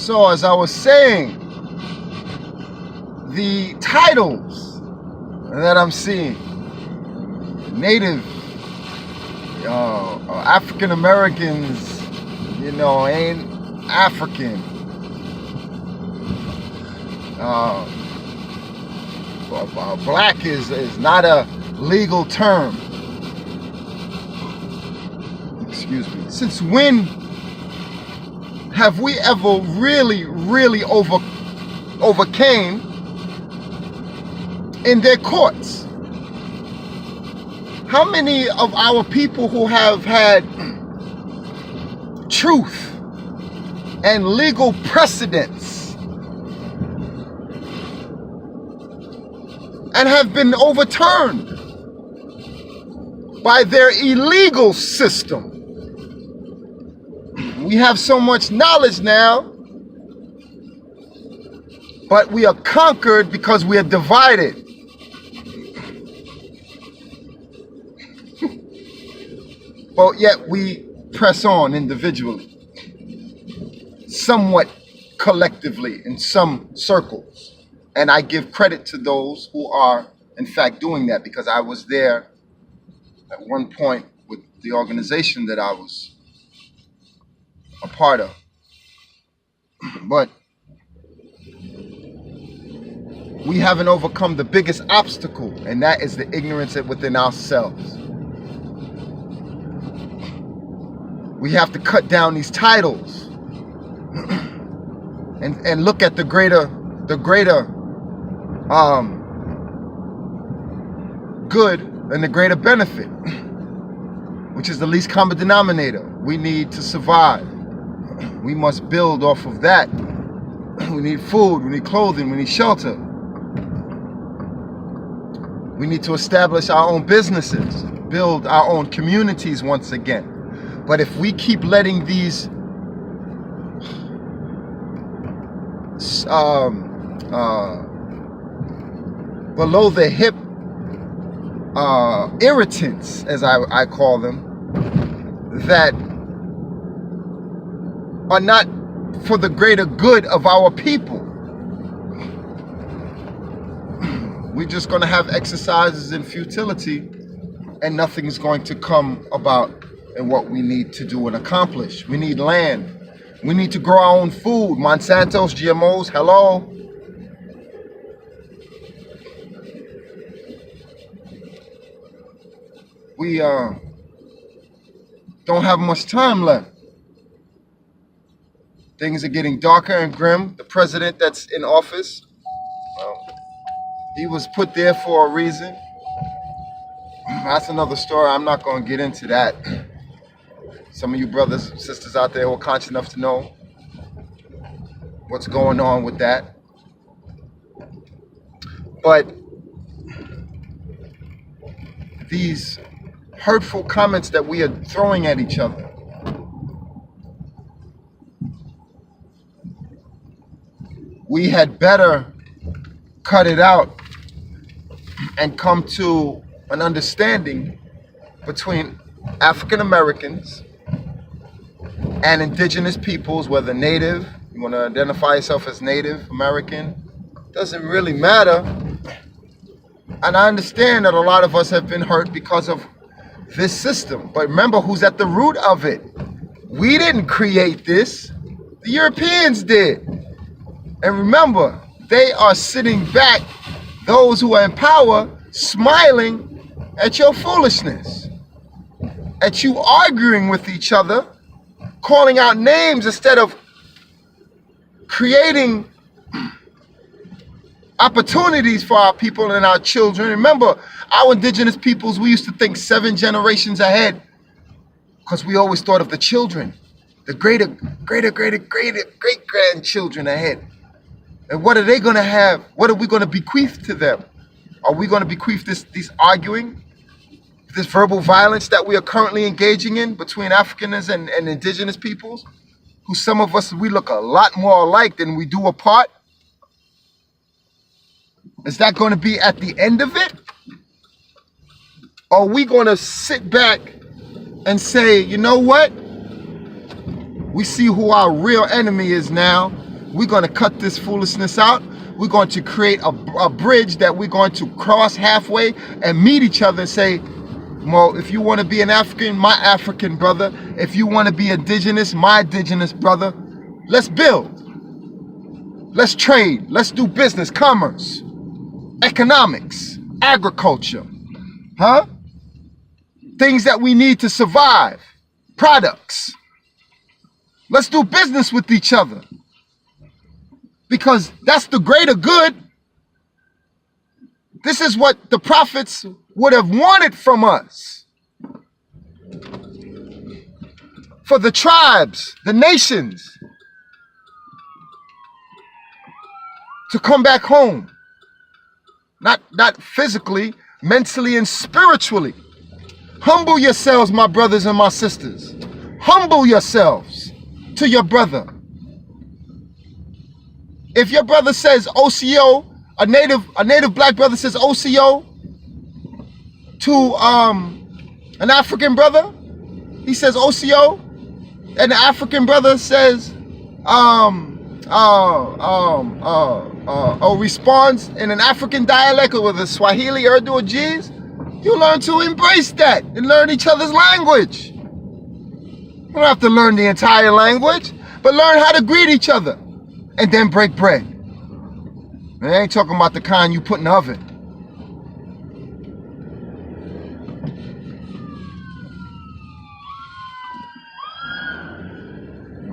So as I was saying, the titles that I'm seeing, Native, African Americans, ain't African. Black is not a legal term. Excuse me. Since when have we ever really overcame in their courts? How many of our people who have had truth and legal precedents and have been overturned by their illegal system? We have so much knowledge now, but we are conquered because we are divided. But yet we press on individually, somewhat collectively in some circles. And I give credit to those who are in fact doing that, because I was there at one point with the organization that I was a part of. But we haven't overcome the biggest obstacle, and that is the ignorance within ourselves. We have to cut down these titles and look at the greater good and the greater benefit, which is the least common denominator. We need to survive. We must build off of that. We need food, we need clothing, we need shelter. We need to establish our own businesses, build our own communities once again. But if we keep letting these below the hip irritants, as I call them, that are not for the greater good of our people, we're just going to have exercises in futility, and nothing's going to come about in what we need to do and accomplish. We need land. We need to grow our own food. Monsanto's, GMOs, hello. We don't have much time left. Things are getting darker and grim. The president that's in office, he was put there for a reason. That's another story. I'm not going to get into that. Some of you brothers and sisters out there who are conscious enough to know what's going on with that. But these hurtful comments that we are throwing at each other, we had better cut it out and come to an understanding between African Americans and indigenous peoples, whether native, you want to identify yourself as Native American, doesn't really matter. And I understand that a lot of us have been hurt because of this system. But remember who's at the root of it. We didn't create this. The Europeans did. And remember, they are sitting back, those who are in power, smiling at your foolishness, at you arguing with each other, calling out names instead of creating opportunities for our people and our children. Remember, our indigenous peoples, we used to think 7 generations ahead because we always thought of the children, the greater great-grandchildren ahead. And what are they going to have? What are we going to bequeath to them? Are we going to bequeath this arguing, this verbal violence that we are currently engaging in between Africans and indigenous peoples, who some of us, we look a lot more alike than we do apart? Is that going to be at the end of it? Or are we going to sit back and say, you know what? We see who our real enemy is now. We're going to cut this foolishness out. We're going to create a bridge that we're going to cross halfway and meet each other and say, well, if you want to be an African, my African brother. If you want to be indigenous, my indigenous brother. Let's build. Let's trade. Let's do business, commerce, economics, agriculture. Huh? Things that we need to survive. Products. Let's do business with each other. Because that's the greater good. This is what the prophets would have wanted from us. For the tribes, the nations, to come back home. Not physically, mentally and spiritually. Humble yourselves, my brothers and my sisters. Humble yourselves to your brother. If your brother says OCO, a native black brother says OCO to an African brother, he says OCO, and the African brother says responds in an African dialect or with a Swahili, Urdu, or Ge'ez, you learn to embrace that and learn each other's language. You don't have to learn the entire language, but learn how to greet each other and then break bread. And I ain't talking about the kind you put in the oven.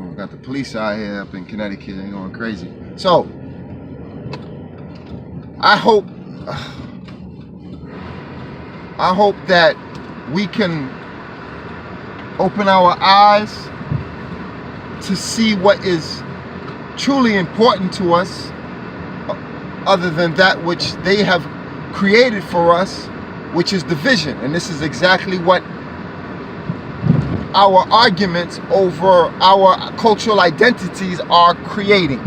We got the police out here up in Connecticut, they're going crazy. So, I hope that we can open our eyes to see what is truly important to us, other than that which they have created for us, which is division. And this is exactly what our arguments over our cultural identities are creating.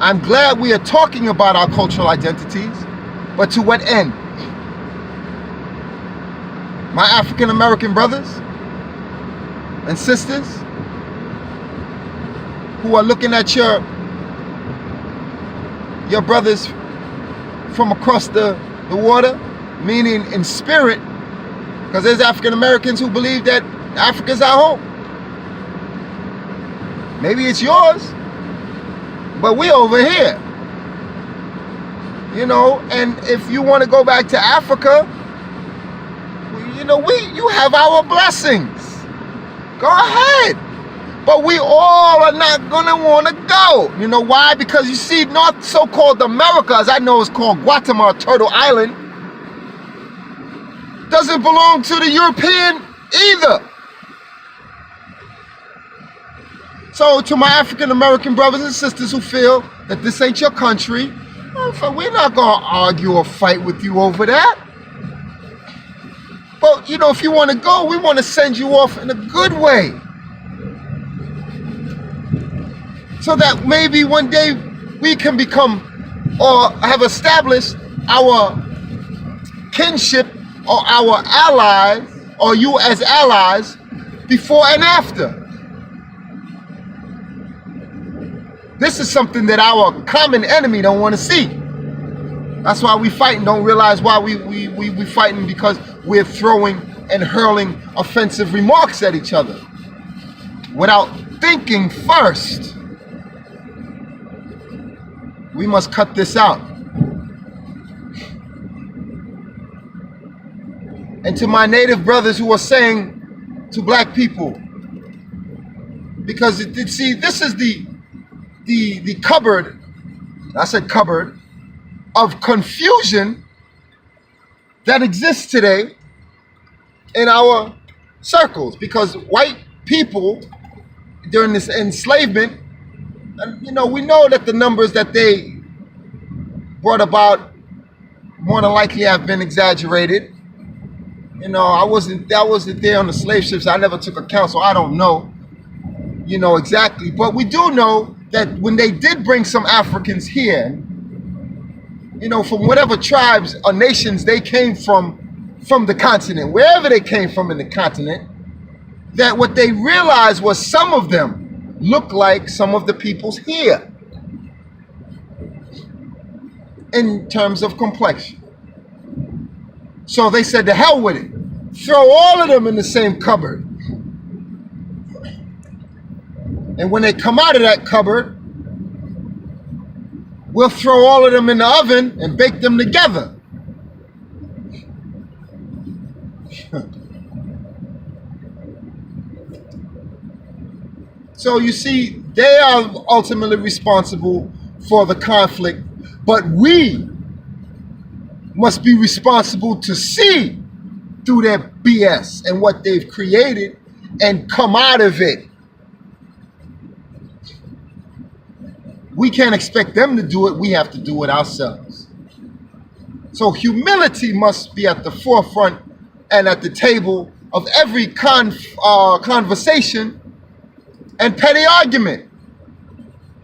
I'm glad we are talking about our cultural identities, but to what end? My African American brothers and sisters who are looking at your brothers from across the water, meaning in spirit, because there's African Americans who believe that Africa's our home. Maybe it's yours, but we're over here. You know, and if you want to go back to Africa, you know, you have our blessings. Go ahead. But we all are not gonna want to go. You know why? Because you see, North so-called America, as I know it's called Guatemala, Turtle Island, doesn't belong to the European either. So to my African American brothers and sisters who feel that this ain't your country, we're not gonna argue or fight with you over that. But you know, if you want to go, we want to send you off in a good way, so that maybe one day we can become or have established our kinship or our allies, or you as allies, before and after. This is something that our common enemy don't want to see. That's why we fighting. Don't realize why we fighting, because we're throwing and hurling offensive remarks at each other without thinking first. We must cut this out. And to my native brothers who are saying to black people, because see, this is the cupboard, I said cupboard, of confusion that exists today in our circles, because white people during this enslavement, and you know, we know that the numbers that they brought about more than likely have been exaggerated. You know, I wasn't there on the slave ships. I never took account, so I don't know, you know, exactly. But we do know that when they did bring some Africans here, you know, from whatever tribes or nations they came from the continent, wherever they came from in the continent, that what they realized was some of them look like some of the peoples here in terms of complexion. So they said, to hell with it. Throw all of them in the same cupboard. And when they come out of that cupboard, we'll throw all of them in the oven and bake them together. So you see, they are ultimately responsible for the conflict, but we must be responsible to see through their BS and what they've created and come out of it. We can't expect them to do it. We have to do it ourselves. So humility must be at the forefront and at the table of every conversation and petty argument.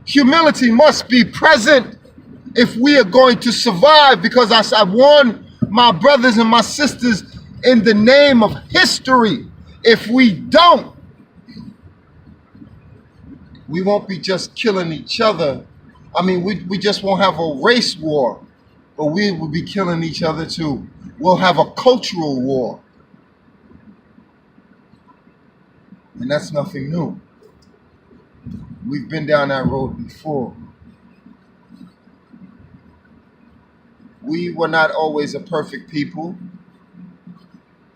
Humility must be present if we are going to survive, because I warn my brothers and my sisters in the name of history, if we don't, we won't be just killing each other. I mean, we just won't have a race war, but we will be killing each other too. We'll have a cultural war. And that's nothing new. We've been down that road before. We were not always a perfect people,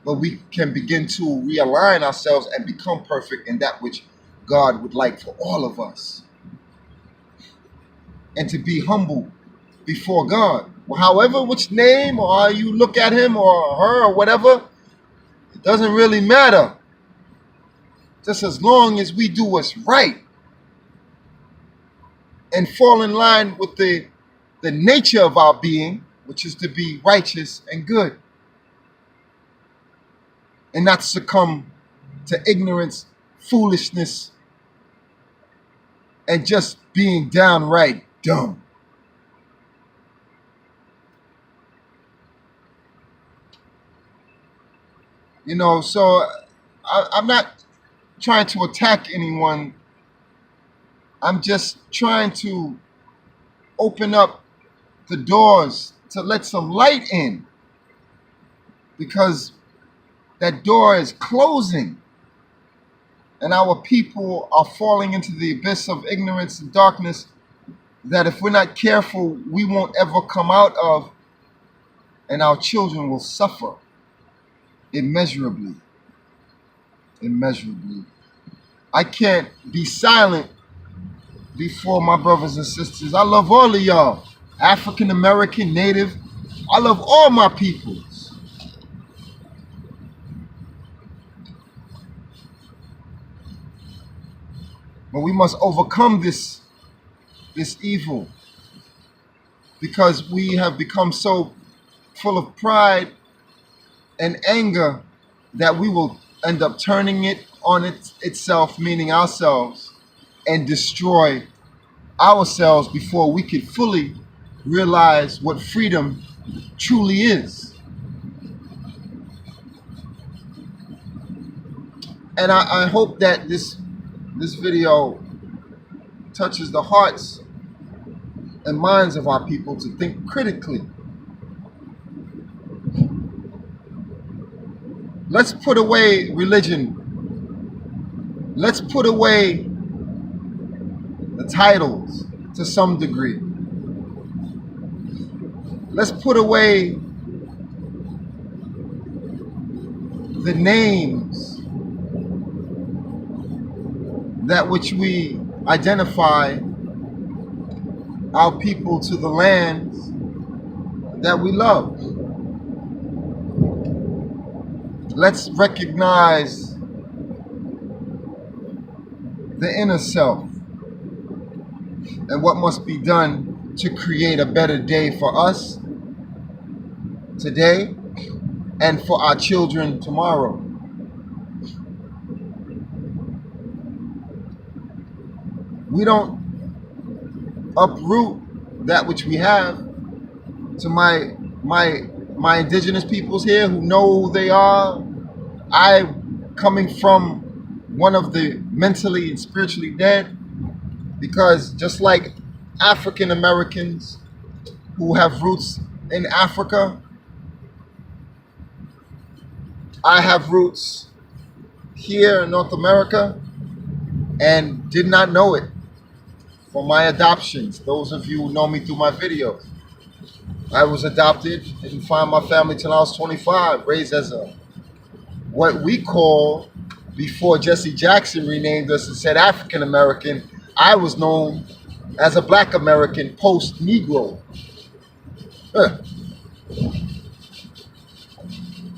but we can begin to realign ourselves and become perfect in that which God would like for all of us. And to be humble before God. Well, however, which name or how you look at him or her or whatever, it doesn't really matter. Just as long as we do what's right and fall in line with the nature of our being, which is to be righteous and good, and not succumb to ignorance, foolishness, and just being downright dumb. You know, so I'm not trying to attack anyone. I'm just trying to open up the doors to let some light in, because that door is closing and our people are falling into the abyss of ignorance and darkness that if we're not careful, we won't ever come out of, and our children will suffer immeasurably. Immeasurably. I can't be silent before my brothers and sisters. I love all of y'all. African American, Native. I love all my peoples. But we must overcome this evil, because we have become so full of pride and anger that we will end up turning it on itself, meaning ourselves, and destroy ourselves before we could fully realize what freedom truly is. And I hope that this video touches the hearts and minds of our people to think critically. Let's put away religion. Let's put away the titles to some degree. Let's put away the names that which we identify our people to the lands that we love. Let's recognize the inner self and what must be done to create a better day for us today and for our children tomorrow. We don't uproot that which we have. To my indigenous peoples here who know who they are, I, coming from one of the mentally and spiritually dead, because just like African Americans who have roots in Africa, I have roots here in North America and did not know it for my adoptions. Those of you who know me through my videos, I was adopted, didn't find my family till I was 25, raised as a what we call, before Jesse Jackson renamed us and said African American, I was known as a Black American post-Negro.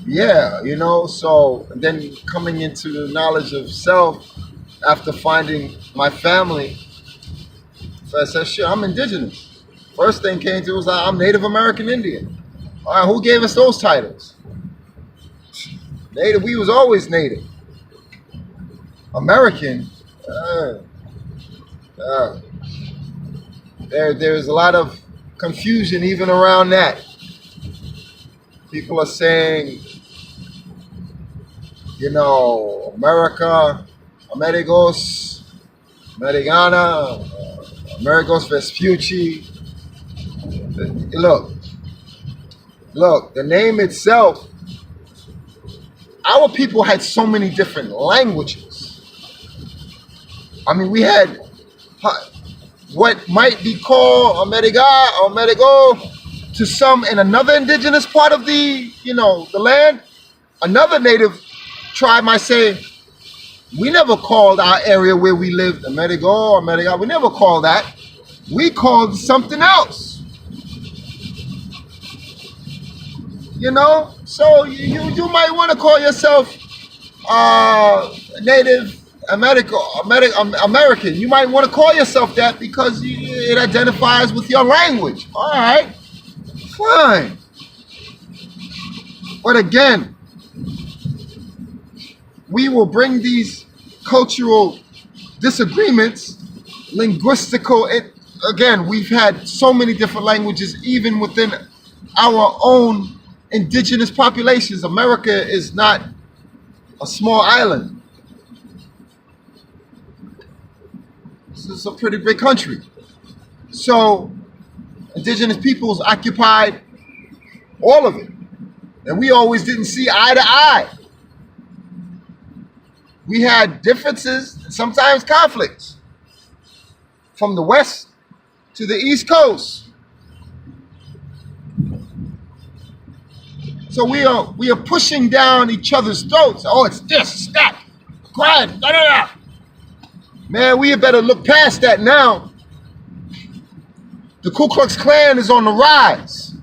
Yeah, you know, so then coming into the knowledge of self after finding my family, so I said, shit, I'm indigenous. First thing came to was like, I'm Native American Indian. All right, who gave us those titles? Native, we was always Native. American, there's a lot of confusion even around that. People are saying, you know, America, Amerigos, Americana, Amerigos Vespucci. Look, the name itself, our people had so many different languages. I mean, we had what might be called America or Amerigo to some in another indigenous part of the, you know, the land. Another native tribe might say, we never called our area where we lived Amerigo or America. We never called that. We called something else. You know, so you might want to call yourself Native American. You might want to call yourself that because it identifies with your language. All right, fine. But again, we will bring these cultural disagreements, linguistical. Again, we've had so many different languages, even within our own indigenous populations. America is not a small island. This is a pretty big country. So indigenous peoples occupied all of it. And we always didn't see eye to eye. We had differences, sometimes conflicts, from the west to the east coast. So we are pushing down each other's throats. Oh, it's this, it's that. Quiet, da da da. Man, we had better look past that now. The Ku Klux Klan is on the rise.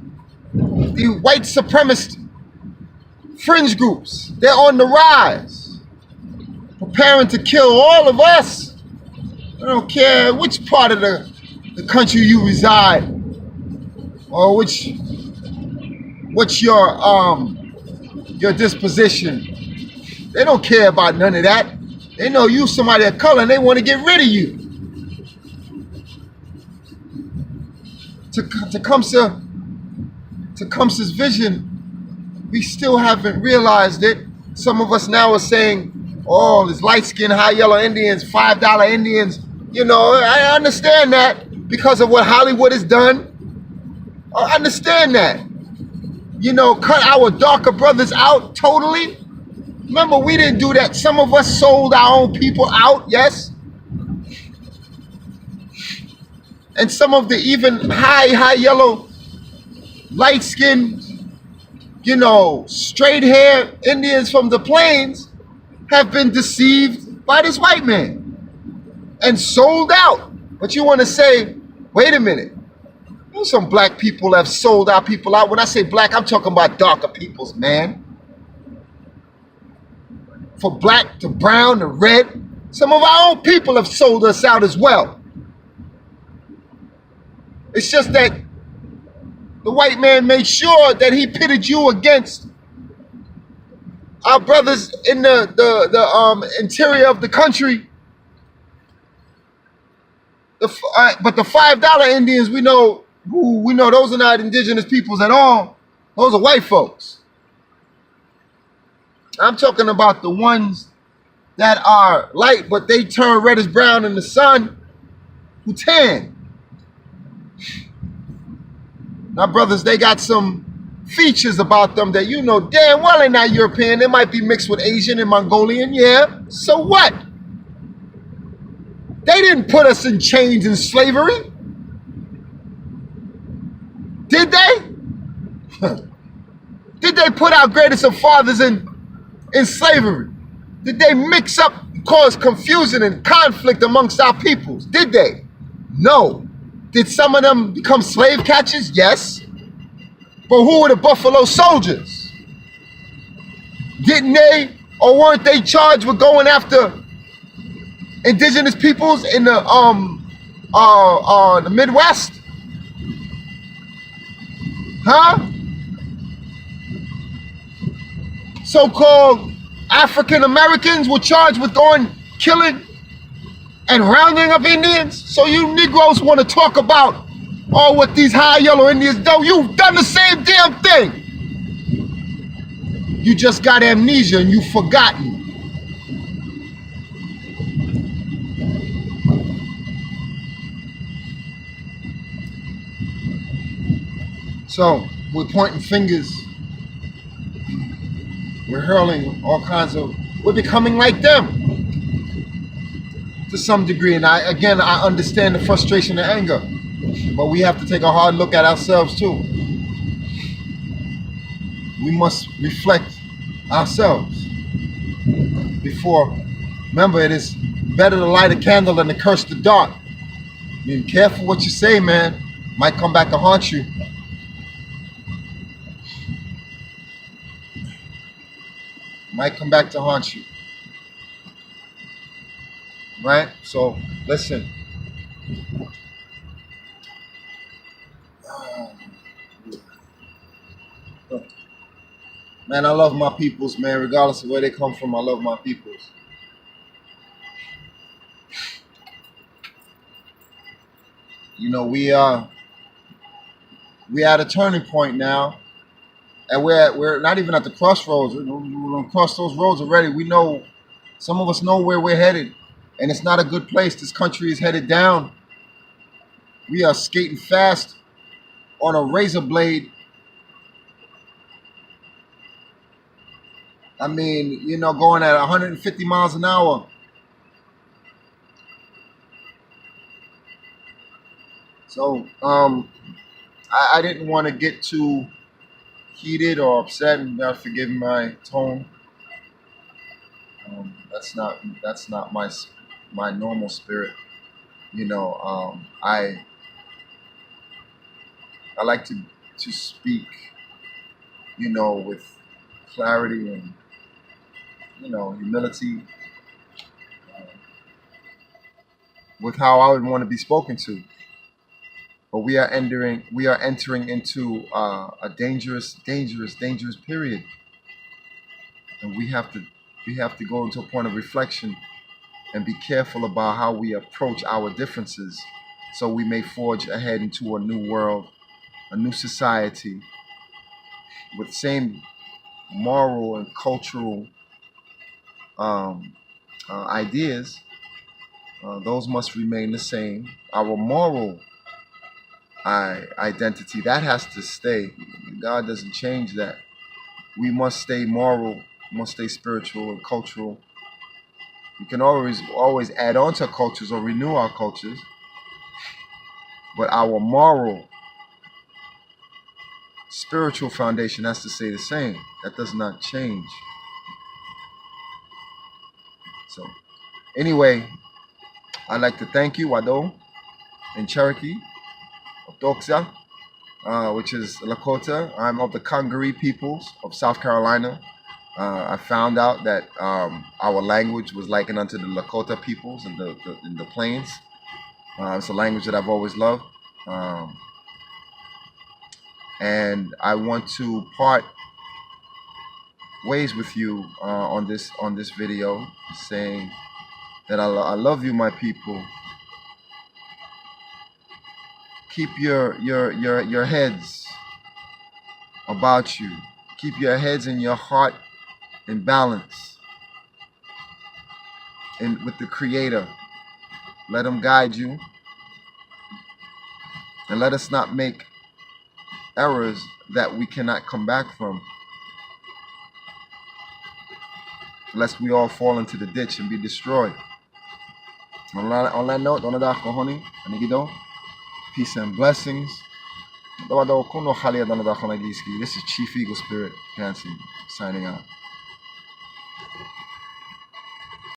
The white supremacist fringe groups, they're on the rise, preparing to kill all of us. I don't care which part of the country you reside, or what's your disposition. They don't care about none of that. They know you somebody of color and they want to get rid of you. Tecumseh's vision, we still haven't realized it. Some of us now are saying, oh, there's light-skinned, high yellow Indians, $5 Indians. You know, I understand that because of what Hollywood has done. I understand that. You know, cut our darker brothers out totally. Remember, we didn't do that. Some of us sold our own people out, yes. And some of the even high yellow, light-skinned, you know, straight hair Indians from the plains have been deceived by this white man and sold out. But you want to say, wait a minute, there's some black people have sold our people out. When I say black, I'm talking about darker peoples, man. For black to brown to red, some of our own people have sold us out as well. It's just that the white man made sure that he pitted you against our brothers in the interior of the country. But the $5 Indians, we know those are not indigenous peoples at all. Those are white folks. I'm talking about the ones that are light, but they turn reddish brown in the sun, who tan. Now, brothers, they got some features about them that you know damn well they're not European. They might be mixed with Asian and Mongolian, yeah. So what? They didn't put us in chains and slavery. Did they? Did they put our greatest of fathers in slavery? Did they mix up, cause confusion and conflict amongst our peoples? Did they? No. Did some of them become slave catchers? Yes. But who were the Buffalo Soldiers? Didn't they, or weren't they charged with going after indigenous peoples in the Midwest? Huh? So-called African Americans were charged with going, killing, and rounding up Indians. So you Negroes want to talk about what these high yellow Indians do? You've done the same damn thing. You just got amnesia and you've forgotten. So we're pointing fingers. We're hurling all kinds of, we're becoming like them to some degree. And I understand the frustration and anger, but we have to take a hard look at ourselves too. We must reflect ourselves before. Remember, it is better to light a candle than to curse the dark. I mean, careful what you say, man. Might come back to haunt you. Might come back to haunt you. Right? So, listen. Man, I love my peoples, man. Regardless of where they come from, I love my peoples. You know, we at a turning point now, and we're not even at the crossroads. We're gonna cross those roads already. We know, some of us know where we're headed, and it's not a good place. This country is headed down. We are skating fast on a razor blade. I mean, you know, going at 150 miles an hour. So, I didn't want to get too heated or upset, and God forgive my tone. That's not my normal spirit. You know, I like to speak, you know, with clarity and, you know, humility, with how I would want to be spoken to. But we are entering into a dangerous period, and we have to go into a point of reflection and be careful about how we approach our differences, so we may forge ahead into a new world, a new society, with same moral and cultural ideas. Those must remain the same. Our moral identity, that has to stay. God doesn't change that. We must stay moral, must stay spiritual and cultural. We can always add on to cultures or renew our cultures, but our moral, spiritual foundation has to stay the same. That does not change. So, anyway, I'd like to thank you, Wado, in Cherokee, Otoxa, which is Lakota. I'm of the Congaree peoples of South Carolina. I found out that our language was likened unto the Lakota peoples in the plains. It's a language that I've always loved, and I want to part ways with you on this video, saying that I love you, my people. Keep your heads about you. Keep your heads and your heart in balance. with the Creator. Let Him guide you, and let us not make errors that we cannot come back from, lest we all fall into the ditch and be destroyed. On that note, peace and blessings. This is Chief Eagle Spirit Hansen signing out.